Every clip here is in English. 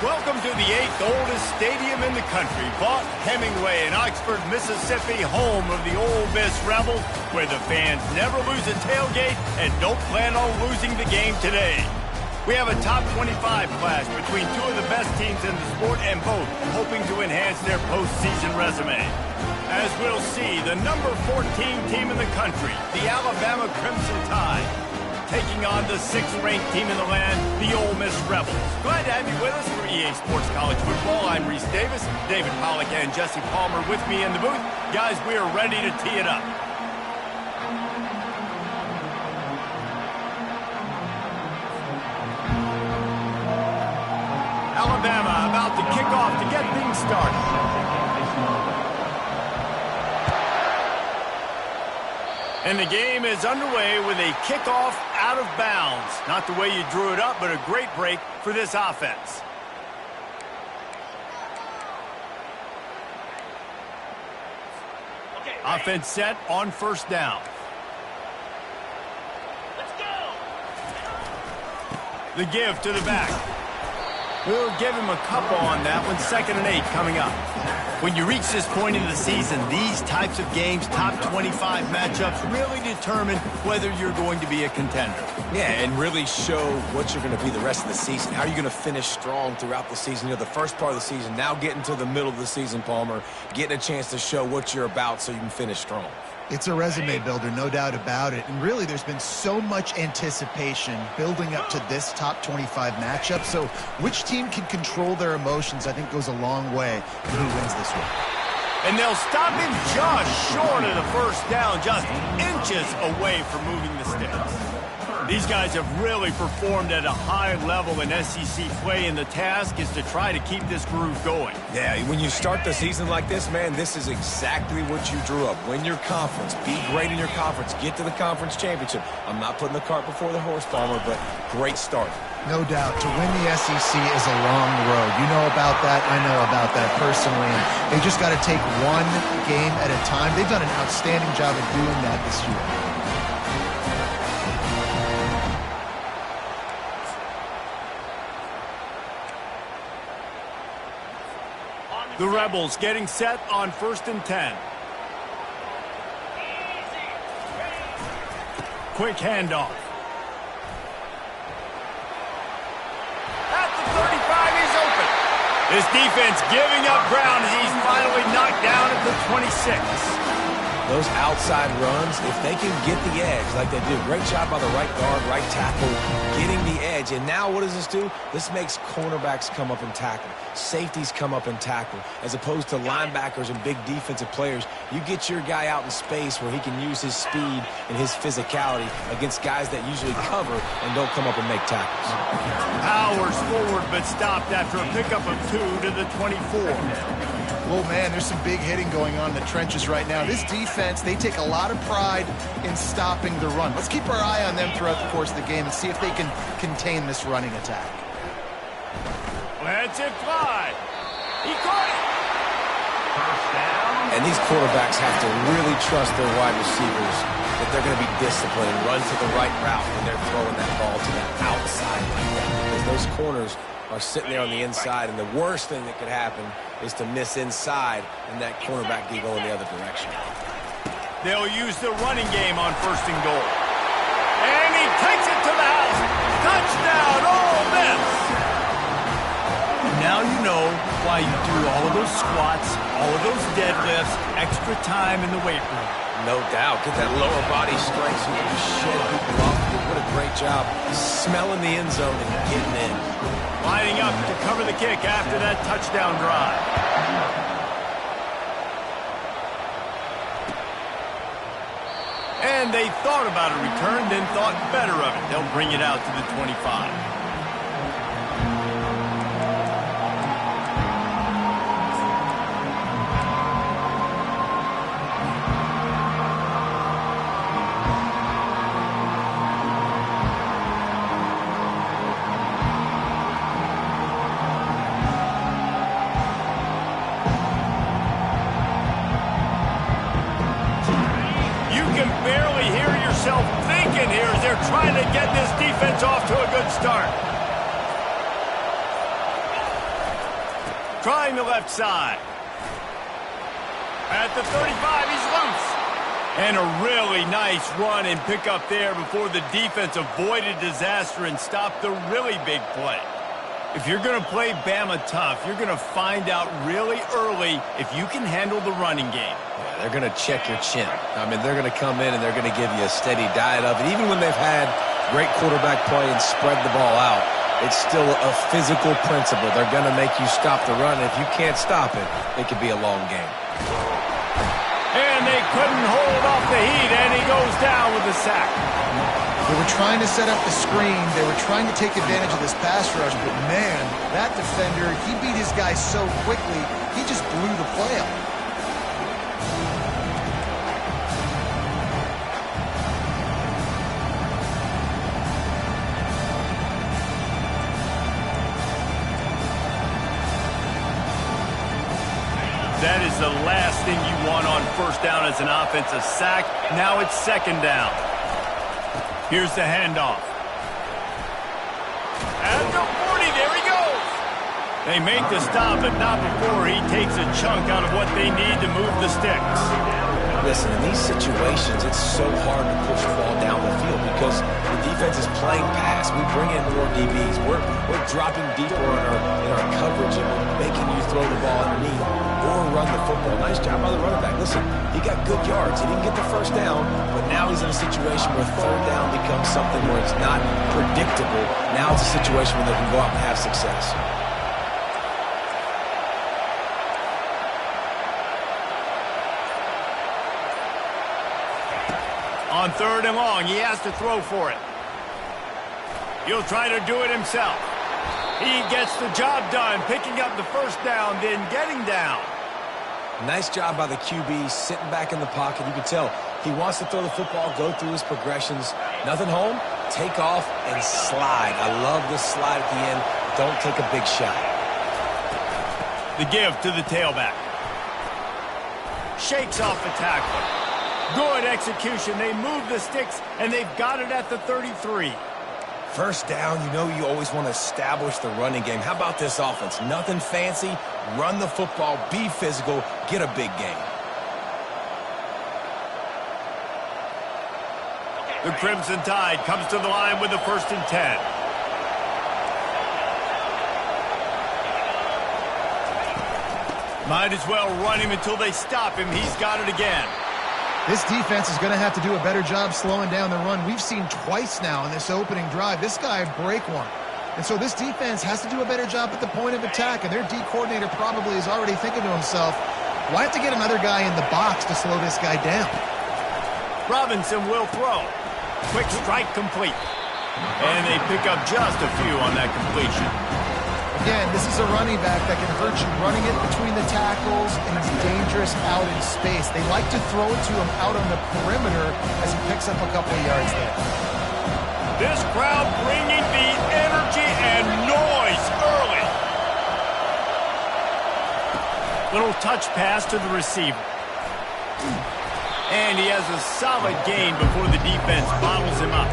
Welcome to the 8th oldest stadium in the country, Vaught Hemingway in Oxford, Mississippi, home of the Ole Miss Rebels, where the fans never lose a tailgate and don't plan on losing the game today. We have a top 25 class between two of the best teams in the sport and both hoping to enhance their postseason resume. As we'll see, the number 14 team in the country, the Alabama Crimson Tide, taking on the 6th-ranked team in the land, the Ole Miss Rebels. Glad to have you with us for EA Sports College Football. I'm Reese Davis, David Pollack and Jesse Palmer with me in the booth. Guys, we are ready to tee it up. Alabama about to kick off to get things started. And the game is underway with a kickoff out of bounds. Not the way you drew it up, but a great break for this offense. Okay, offense set on first down. Let's go. The give to the back. We'll give him a couple on that one. 2nd and 8 coming up. When you reach this point in the season, these types of games, top 25 matchups, really determine whether you're going to be a contender. Yeah, and really show what you're going to be the rest of the season. How are you going to finish strong throughout the season? You know, the first part of the season, now getting to the middle of the season, Palmer, getting a chance to show what you're about so you can finish strong. It's a resume builder, no doubt about it. And really, there's been so much anticipation building up to this top 25 matchup. So which team can control their emotions, I think, goes a long way in who wins this one. And they'll stop him just short of the first down, just inches away from moving the sticks. These guys have really performed at a high level in SEC play, and the task is to try to keep this groove going. Yeah, when you start the season like this, man, this is exactly what you drew up. Win your conference, be great in your conference, get to the conference championship. I'm not putting the cart before the horse, Palmer, but great start. No doubt. To win the SEC is a long road. You know about that. I know about that personally. And they just got to take one game at a time. They've done an outstanding job of doing that this year. The Rebels getting set on 1st and 10. Quick handoff. At the 35, he's open. This defense giving up ground as he's finally knocked down at the 26. Those outside runs, if they can get the edge like they do, great job by the right guard, right tackle, getting the edge. And now what does this do? This makes cornerbacks come up and tackle. Safeties come up and tackle. As opposed to linebackers and big defensive players, you get your guy out in space where he can use his speed and his physicality against guys that usually cover and don't come up and make tackles. Powers forward but stopped after a pickup of 2 to the 24. Well, man, there's some big hitting going on in the trenches right now. This defense, they take a lot of pride in stopping the run. Let's keep our eye on them throughout the course of the game and see if they can contain this running attack. Let's it fly. He caught it. First down. And these quarterbacks have to really trust their wide receivers that they're going to be disciplined, run to the right route when they're throwing that ball to that outside like that. Because those corners are sitting there on the inside, and the worst thing that could happen is to miss inside and that cornerback be going the other direction. They'll use the running game on 1st and goal. And he takes it to the house. Touchdown, Ole Miss. Now you know why you do all of those squats, all of those deadlifts, extra time in the weight room. No doubt. Get that lower body strength so you can shed people off. What a great job smelling the end zone and getting in. Lining up to cover the kick after that touchdown drive. And they thought about a return, then thought better of it. They'll bring it out to the 25. Thinking here as they're trying to get this defense off to a good start. Trying the left side. At the 35, he's loose. And a really nice run and pick up there before the defense avoided disaster and stopped the really big play. If you're going to play Bama tough, you're going to find out really early if you can handle the running game. Yeah, they're going to check your chin. I mean, they're going to come in and they're going to give you a steady diet of it. Even when they've had great quarterback play and spread the ball out, it's still a physical principle. They're going to make you stop the run. If you can't stop it, it could be a long game. And they couldn't hold off the heat, and he goes down with a sack. They were trying to set up the screen. They were trying to take advantage of this pass rush, but man, that defender, he beat his guy so quickly, he just blew the play up. That is the last thing you want on first down as an offensive sack. Now it's second down. Here's the handoff. At the 40, there he goes. They make the stop, but not before he takes a chunk out of what they need to move the sticks. Listen, in these situations, it's so hard to push the ball down the field because the defense is playing pass. We bring in more DBs. We're dropping deeper in our coverage, and we're making you throw the ball underneath or run the football. Nice job by the running back. Listen, he got good yards. He didn't get the first down, but now he's in a situation where third down becomes something where it's not predictable. Now it's a situation where they can go out and have success. On third and long, he has to throw for it. He'll try to do it himself. He gets the job done, picking up the first down, then getting down. Nice job by the QB, sitting back in the pocket. You can tell he wants to throw the football, go through his progressions. Nothing home, take off, and slide. I love this slide at the end. Don't take a big shot. The give to the tailback. Shakes off the tackler. Good execution. They move the sticks, and they've got it at the 33. First down, you know you always want to establish the running game. How about this offense? Nothing fancy. Run the football, be physical, get a big gain. The Crimson Tide comes to the line with the 1st and 10. Might as well run him until they stop him. He's got it again. This defense is going to have to do a better job slowing down the run. We've seen twice now in this opening drive. This guy break one. And so this defense has to do a better job at the point of attack. And their D coordinator probably is already thinking to himself, well, I have to get another guy in the box to slow this guy down. Robinson will throw. Quick strike complete. And they pick up just a few on that completion. Again, this is a running back that can hurt you running it between the tackles, and he's dangerous out in space. They like to throw it to him out on the perimeter as he picks up a couple of yards there. This crowd bringing the energy and noise early. Little touch pass to the receiver. And he has a solid gain before the defense bottles him up.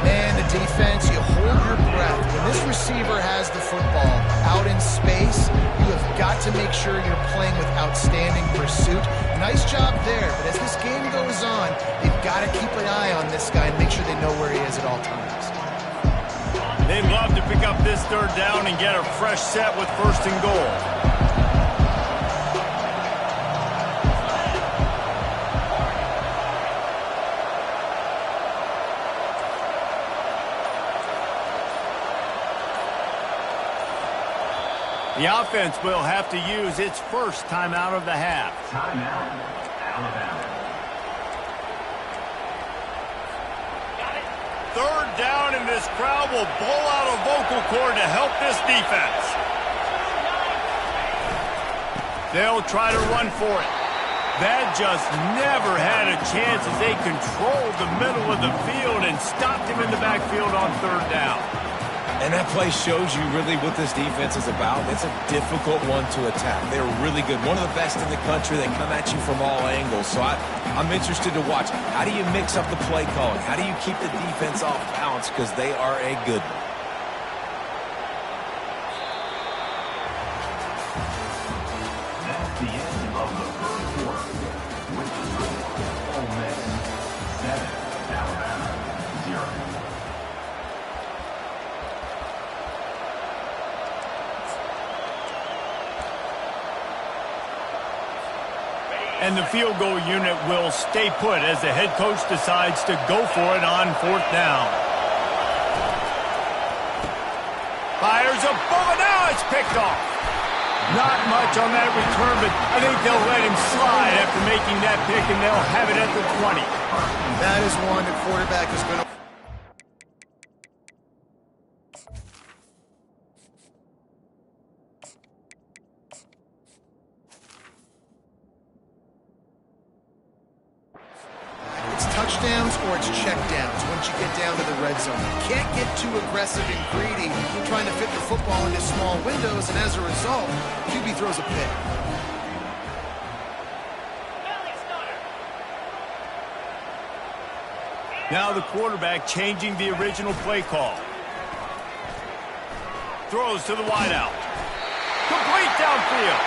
Man, the defense, you hold your breath. When this receiver has the football out in space, you have got to make sure you're playing with outstanding pursuit. Nice job there, but as this game goes on, they've got to keep an eye on this guy and make sure they know where he is at all times. They'd love to pick up this third down and get a fresh set with 1st and goal. The offense will have to use its first timeout of the half. Timeout, Alabama. Third down, and this crowd will blow out a vocal cord to help this defense. They'll try to run for it. That just never had a chance as they controlled the middle of the field and stopped him in the backfield on third down. And that play shows you really what this defense is about. It's a difficult one to attack. They're really good. One of the best in the country. They come at you from all angles. So I'm interested to watch. How do you mix up the play calling? How do you keep the defense off balance? Because they are a good one. And the field goal unit will stay put as the head coach decides to go for it on 4th down. Fires a bullet. Now it's picked off. Not much on that return, but I think they'll let him slide after making that pick, and they'll have it at the 20. That is one the quarterback is going to... touchdowns or it's checkdowns once you get down to the red zone. You can't get too aggressive and greedy trying to fit the football into small windows, and as a result, QB throws a pick. Now the quarterback changing the original play call. Throws to the wideout. Complete downfield.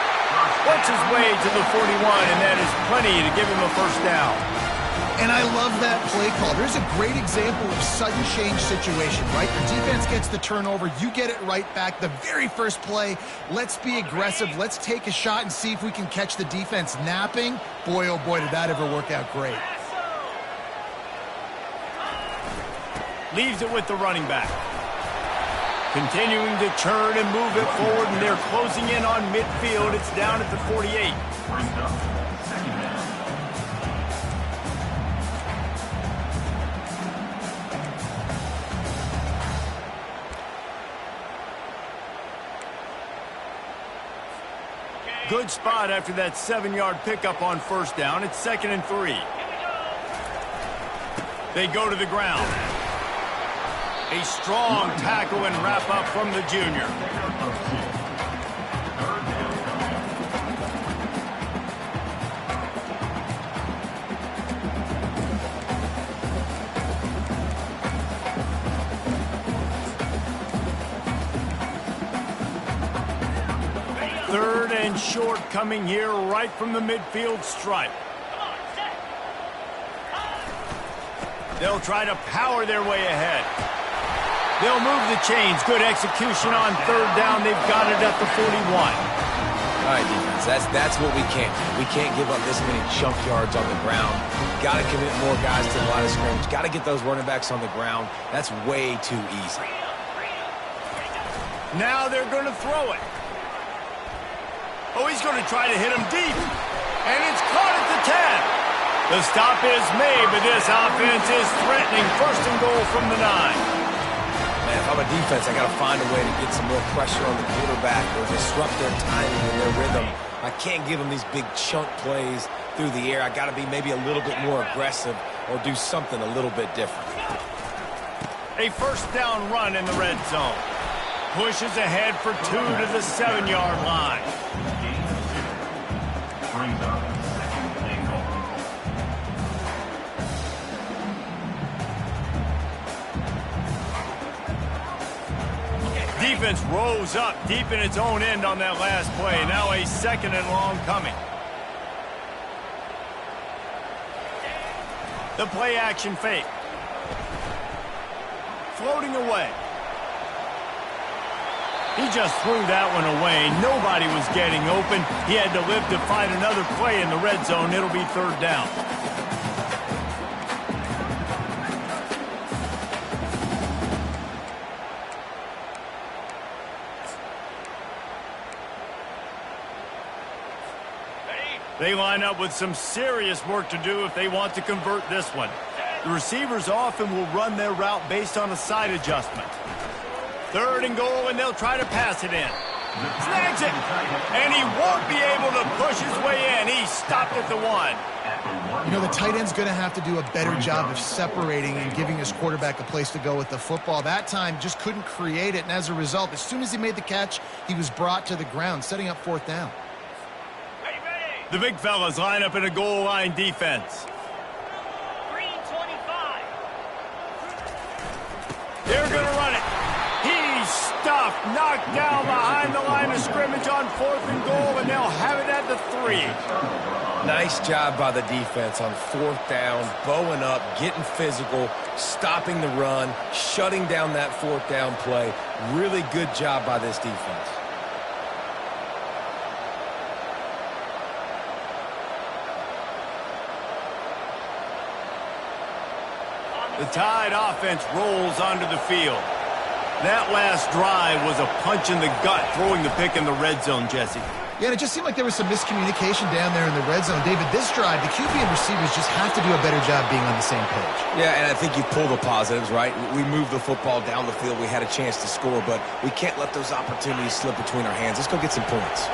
Works his way to the 41, and that is plenty to give him a first down. And I love that play call. There's a great example of sudden change situation, right? Your defense gets the turnover. You get it right back. The very first play, let's be aggressive. Let's take a shot and see if we can catch the defense napping. Boy, oh boy, did that ever work out great. Leaves it with the running back. Continuing to turn and move it forward, and they're closing in on midfield. It's down at the 48. Good spot after that 7-yard pickup on first down. It's 2nd and 3. They go to the ground. A strong tackle and wrap up from the junior. Third and short coming here right from the midfield stripe. They'll try to power their way ahead. They'll move the chains. Good execution on 3rd down. They've got it at the 41. All right, defense, that's what we can't do. We can't give up this many chunk yards on the ground. Got to commit more guys to the line of scrimmage. Got to get those running backs on the ground. That's way too easy. Now they're going to throw it. Oh, he's going to try to hit him deep. And it's caught at the 10. The stop is made, but this offense is threatening. 1st and goal from the 9. Man, if I'm a defense, I got to find a way to get some more pressure on the quarterback or disrupt their timing and their rhythm. I can't give them these big chunk plays through the air. I got to be maybe a little bit more aggressive or do something a little bit different. A 1st down run in the red zone. Pushes ahead for 2 to the 7-yard line. Brings up second play call. Defense rose up deep in its own end on that last play. Now a 2nd and long coming. The play action fake. Floating away. He just threw that one away. Nobody was getting open. He had to live to find another play in the red zone. It'll be 3rd down. They line up with some serious work to do if they want to convert this one. The receivers often will run their route based on a side adjustment. 3rd and goal, and they'll try to pass it in. Snags it, and he won't be able to push his way in. He stopped at the 1. You know, the tight end's going to have to do a better job of separating and giving his quarterback a place to go with the football. That time just couldn't create it, and as a result, as soon as he made the catch, he was brought to the ground, setting up 4th down. The big fellas line up in a goal line defense. Green 25. They're going to run it. He's stuffed, knocked down behind the line of scrimmage on 4th and goal, and they'll have it at the 3. Nice job by the defense on 4th down, bowing up, getting physical, stopping the run, shutting down that 4th down play. Really good job by this defense. The Tide offense rolls onto the field. That last drive was a punch in the gut, throwing the pick in the red zone, Jesse. Yeah, and it just seemed like there was some miscommunication down there in the red zone. David, this drive, the QB and receivers just have to do a better job being on the same page. Yeah, and I think you pull the positives, right? We moved the football down the field. We had a chance to score, but we can't let those opportunities slip between our hands. Let's go get some points.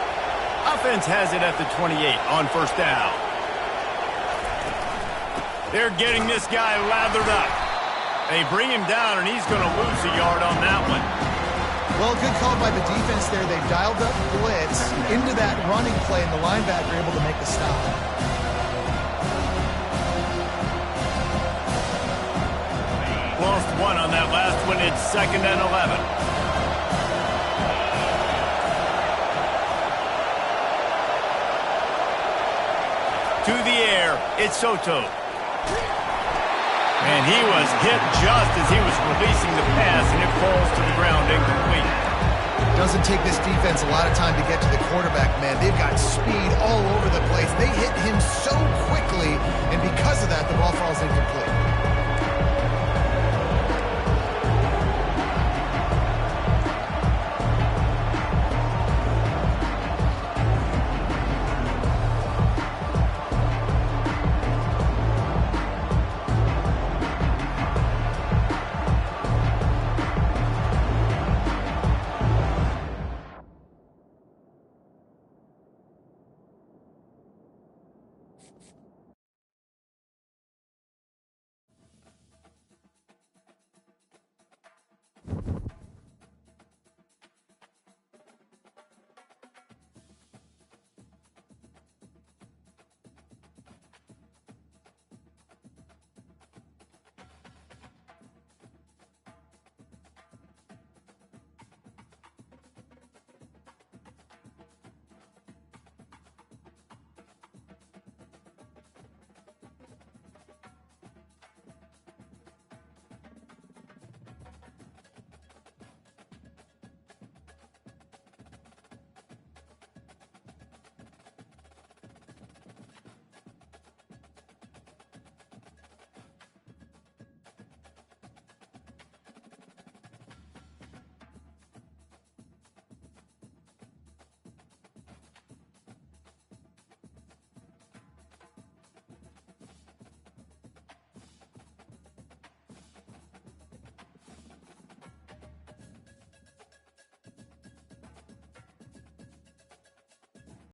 Offense has it at the 28 on first down. They're getting this guy lathered up. They bring him down, and he's going to lose a yard on that one. Well, good call by the defense there. They dialed up blitz into that running play, and the linebacker able to make the stop. Lost one on that last one. It's 2nd and 11. To the air, it's Soto. And he was hit just as he was releasing the pass, and it falls to the ground incomplete. Doesn't take this defense a lot of time to get to the quarterback, man. They've got speed all over the place. They hit him so quickly, and because of that, the ball falls incomplete.